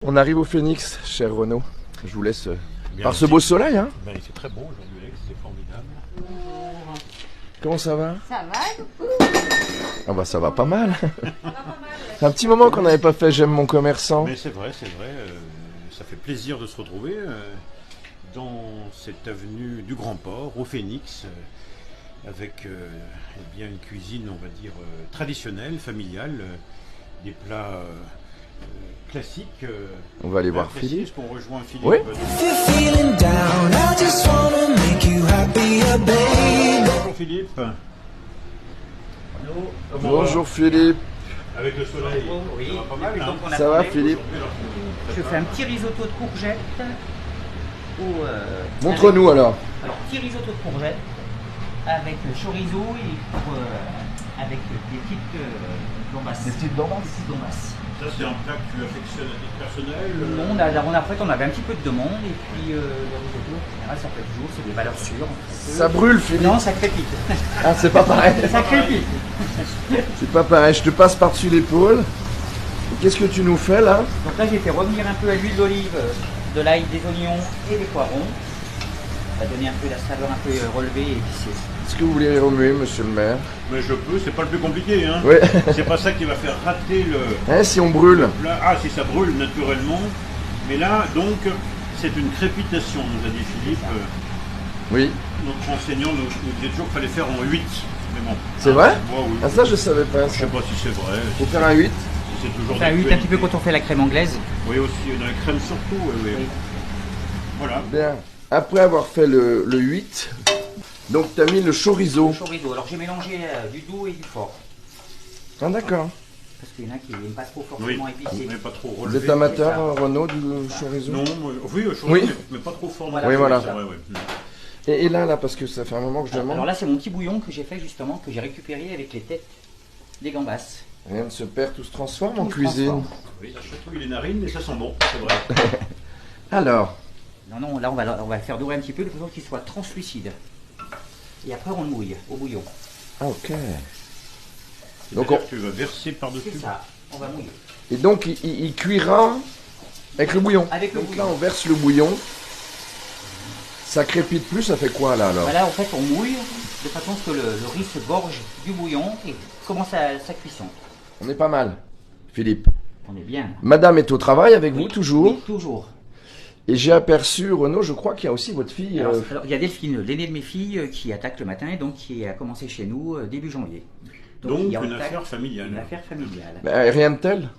On arrive au Phénix, cher Renaud. Je vous laisse Bien, par ce beau soleil. Hein. Ben, il fait très beau aujourd'hui, Alex, c'est formidable. Comment ça va? Ça va? Ah bah ça va pas mal. C'est un petit moment qu'on n'avait pas fait J'aime mon commerçant. Mais c'est vrai, ça fait plaisir de se retrouver dans cette avenue du Grand Port, au Phénix, avec eh bien une cuisine, on va dire, traditionnelle, familiale, des plats classique. On va aller voir Philippe. Est-ce qu'on rejoint Philippe? Oui. Bonjour Philippe. Bonjour Philippe. Avec le soleil, Oui. ça va pas mal, hein? Ça va Philippe? Je fais un petit risotto de courgettes. Montre-nous alors. Alors, petit risotto de courgettes avec chorizo et avec des petites gambas. Des petites gambas? Des petites gambas. Ça, c'est un plat que tu affectionnes à titre personnel? Non, en fait, on avait un petit peu de demande et puis le risotto, en général, ça fait toujours, c'est des valeurs sûres. Ça brûle Philippe. Non, ça crépite. Ah c'est pas pareil. Ça crépite. C'est pas pareil. Je te passe par-dessus l'épaule. Et qu'est-ce que tu nous fais là? Donc là, j'ai fait revenir un peu à l'huile d'olive, de l'ail, des oignons et des poivrons. Ça va donner un peu la saveur un peu relevée et épicée. Est-ce que vous voulez remuer monsieur le maire? Mais je peux, c'est pas le plus compliqué, hein. Oui. C'est pas ça qui va faire rater le Hein, si on brûle? plat. Ah, si ça brûle naturellement. Mais là, donc, c'est une crépitation, nous a dit Philippe. Oui. Notre enseignant nous disait toujours qu'il fallait faire en 8. Mais bon. C'est vrai? Oui. Ah ça je savais pas. Je sais pas si c'est vrai. Faut faire un 8. Si c'est toujours Ça huit un petit peu quand on fait la crème anglaise. Oui, aussi, dans la crème surtout. Oui. Oui. Voilà. Bien. Après avoir fait le 8, donc tu as mis le chorizo. Chorizo. Alors j'ai mélangé du doux et du fort. Ah d'accord. Parce qu'il y en a qui n'aiment pas trop Oui, forcément épicé. mais pas trop Vous relevé. êtes amateur Renaud du chorizo? Non, oui, je Oui. mais pas trop fort. Voilà. Oui, voilà. C'est vrai, ouais. Et là, parce que ça fait un moment que je demande, Alors là, c'est mon petit bouillon que j'ai fait justement, que j'ai récupéré avec les têtes des gambas. rien ne se perd, tout se transforme en Tout se cuisine. transforme. Oui, ça chatouille les narines, mais ça sent bon, c'est vrai. Alors, Non, là, on va le faire dorer un petit peu, de façon qu'il soit translucide. Et après, on le mouille au bouillon. ah, ok. Donc Donc tu vas verser par-dessus. C'est ça, on va mouiller. Et donc il cuira avec le bouillon. Avec le donc bouillon. là, on verse le bouillon. Ça crépite plus, ça fait quoi là alors? Là, en fait, on mouille de façon à ce que le riz se gorge du bouillon et commence sa cuisson. On est pas mal, Philippe. On est bien. Madame est au travail avec vous Oui, toujours. Oui, toujours. Et j'ai aperçu, Renaud, je crois qu'il y a aussi votre fille. Alors, il y a Delphine, l'aînée de mes filles, qui attaque le matin et donc qui a commencé chez nous début janvier. Donc il y a une attaque- affaire familiale. Une affaire familiale. Rien de tel?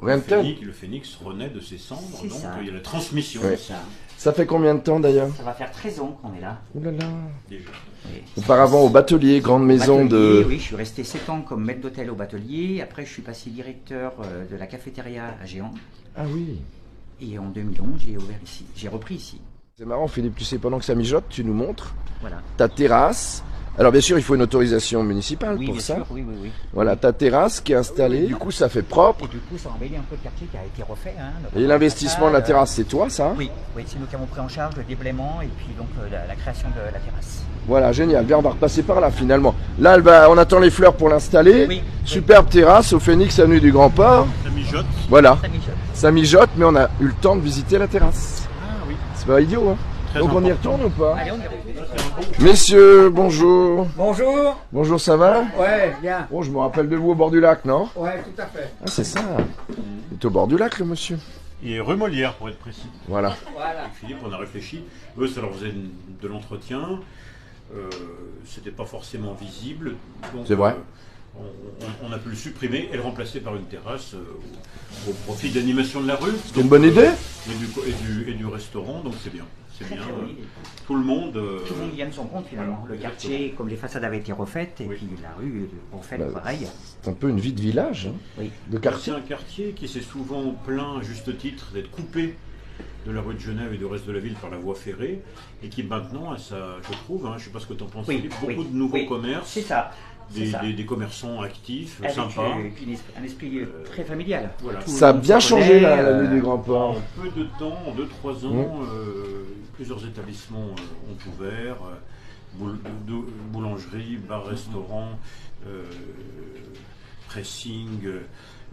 Rien de tel? Le phénix renaît de ses cendres, C'est donc ça. il y a la transmission Oui. Ça, Ça fait combien de temps d'ailleurs? ça va faire 13 ans qu'on est là. Ouh là là. déjà. Oui. Auparavant au batelier, grande maison Batelier, de... Oui, je suis resté 7 ans comme maître d'hôtel au batelier. Après, je suis passé directeur de la cafétéria à Géant. Ah oui. Et en 2011, j'ai ouvert ici. J'ai repris ici. C'est marrant Philippe, tu sais, pendant que ça mijote, tu nous montres Voilà. ta terrasse. Alors bien sûr, il faut une autorisation municipale Oui, pour bien ça. sûr, oui. Voilà, ta terrasse qui est installée. Du coup, ça fait propre. Et du coup, ça embellit un peu le quartier qui a été refait. Hein, Et l'investissement de la terrasse, c'est toi, ça? Oui, c'est nous qui avons pris en charge le déblaiement et puis donc la création de la terrasse. Voilà, génial. Bien, on va repasser par là finalement. Là, on attend les fleurs pour l'installer. Oui. Superbe terrasse au Phénix, avenue du Grand Port. Ça mijote. Voilà, Ça mijote. ça mijote, mais on a eu le temps de visiter la terrasse. Ah oui. C'est pas idiot, hein? Très Donc on y important. retourne ou pas? Allez, on y retourne. Messieurs, bonjour. Bonjour. Bonjour, ça va? Ouais, bien. Oh, je me rappelle de vous au bord du lac, non? Ouais, tout à fait. Ah, c'est ça. Il est au bord du lac, le monsieur. Et rue Molière, pour être précis. Voilà. Voilà. Avec Philippe, on a réfléchi. Eux, ça leur faisait de l'entretien. C'était pas forcément visible. Donc, C'est vrai. On a pu le supprimer et le remplacer par une terrasse au profit de l'animation de la rue. C'est une bonne idée? Et du restaurant, donc c'est bien. C'est Très, bien. très bonne idée. Tout le monde. Tout le monde vient de son compte finalement. Voilà, Le quartier, comme les façades avaient été refaites, et Oui. puis la rue refait Bah, pareil. C'est un peu une vie de village, hein, Oui. de C'est quartier. un quartier qui s'est souvent plaint, à juste titre, d'être coupé de la rue de Genève et du reste de la ville par la voie ferrée, et qui maintenant a ça, je trouve, je ne sais pas ce que tu en penses, Oui, Philippe, oui, beaucoup de nouveaux oui. commerces, C'est ça. C'est ça. des commerçants actifs, Avec sympas. un esprit très familial. Voilà. Tout Ça a le monde bien se changé connaît, là, l'avenue du Grand En Port. peu de temps, en 2-3 ans, plusieurs établissements ont ouvert, boulangerie, bar-restaurant, pressing,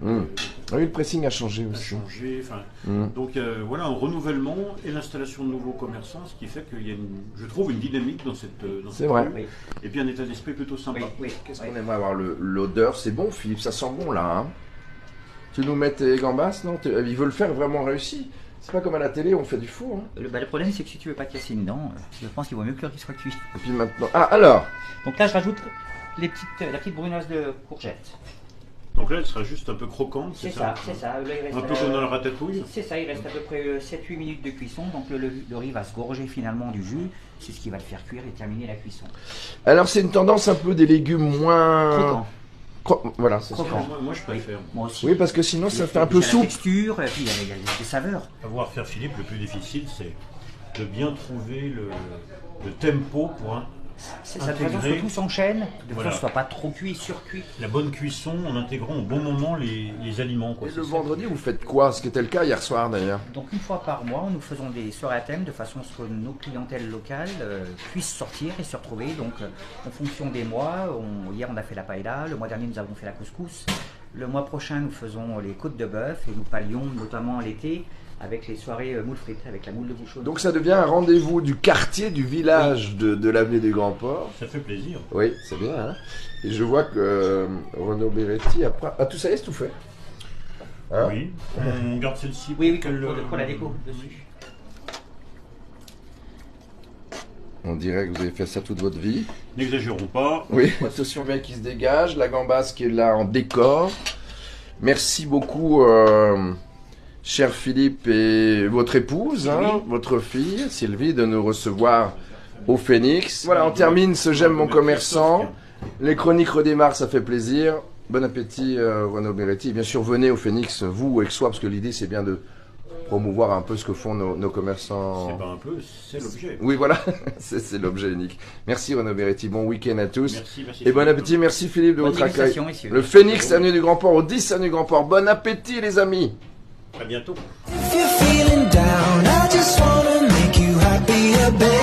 Oui, le pressing a changé a aussi. changé. Enfin, Mm. donc voilà, un renouvellement et l'installation de nouveaux commerçants, ce qui fait qu'il y a, je trouve, une dynamique dans cette C'est vrai. rue, Oui, et puis un état d'esprit plutôt sympa. oui, oui. Qu'est-ce oui. qu'on aimerait avoir l'odeur? C'est bon, Philippe, ça sent bon là. Hein, tu nous mets tes gambas, non? Il veut le faire vraiment réussi. C'est pas comme à la télé, on fait du four. Hein. Le problème, c'est que si tu veux pas casser une dent, je pense qu'il vaut mieux que le riz soit cuit. Et puis maintenant. Ah, alors! Donc là, je rajoute la petite brunasse de courgette. Donc là, elle sera juste un peu croquante, C'est ça, c'est ça. Là, il reste, Un peu comme dans la ratatouille. c'est ça, il reste à peu près 7-8 minutes de cuisson. Donc le riz va se gorger finalement du jus. C'est ce qui va le faire cuire et terminer la cuisson. Alors, c'est une tendance un peu des légumes moins. Croquant. Voilà, c'est ça. Croquant. Moi, je préfère. Moi aussi. Oui, parce que sinon, ça fait un Puis peu il y a la soupe. texture, et puis il y a des saveurs. Avoir faire Philippe, le plus difficile, c'est de bien trouver le tempo pour C'est ça, de intégrer. façon que tout s'enchaîne, de façon Voilà. que ce soit pas trop cuit, surcuit. la bonne cuisson en intégrant au bon moment les aliments. Quoi. Et C'est le ça. vendredi, vous faites quoi? Ce qui était le cas hier soir d'ailleurs. Donc une fois par mois, nous faisons des soirées à thème de façon à ce que nos clientèles locales puissent sortir et se retrouver. Donc en fonction des mois, hier on a fait la paella, le mois dernier nous avons fait la couscous. Le mois prochain nous faisons les côtes de bœuf et nous pallions notamment l'été avec les soirées moules frites, avec la moule de bouchon. Donc ça devient un rendez-vous du quartier, du village de l'avenue du Grand Port. Ça fait plaisir. Oui, c'est bien. Hein, et je vois que Renaud Beretti a... Ah, tout ça y est, c'est tout fait. Hein? Oui, on garde celle-ci Oui, pour la déco dessus. On dirait que vous avez fait ça toute votre vie. N'exagérons pas. Oui, attention bien qui se dégage, la gambasse qui est là en décor. Merci beaucoup, cher Philippe et votre épouse, hein, votre fille Sylvie, de nous recevoir au Phénix. Voilà, on termine ce J'aime mon commerçant. Les chroniques redémarrent, ça fait plaisir. Bon appétit, Renaud Beretti. Bien sûr, venez au Phénix, vous, Aixois, parce que l'idée c'est bien de promouvoir un peu ce que font nos commerçants. C'est pas un peu, c'est l'objet. Oui, voilà, c'est l'objet unique. Merci Renaud Beretti, bon week-end à tous. Merci. Et bon appétit, merci Philippe de Bonne votre accueil. dégustation, messieurs. Le Phénix, avenue du Grand Port, au 10 avenue du Grand Port. Bon appétit les amis. À bientôt. If you're feeling down, I just wanna make you happier, baby.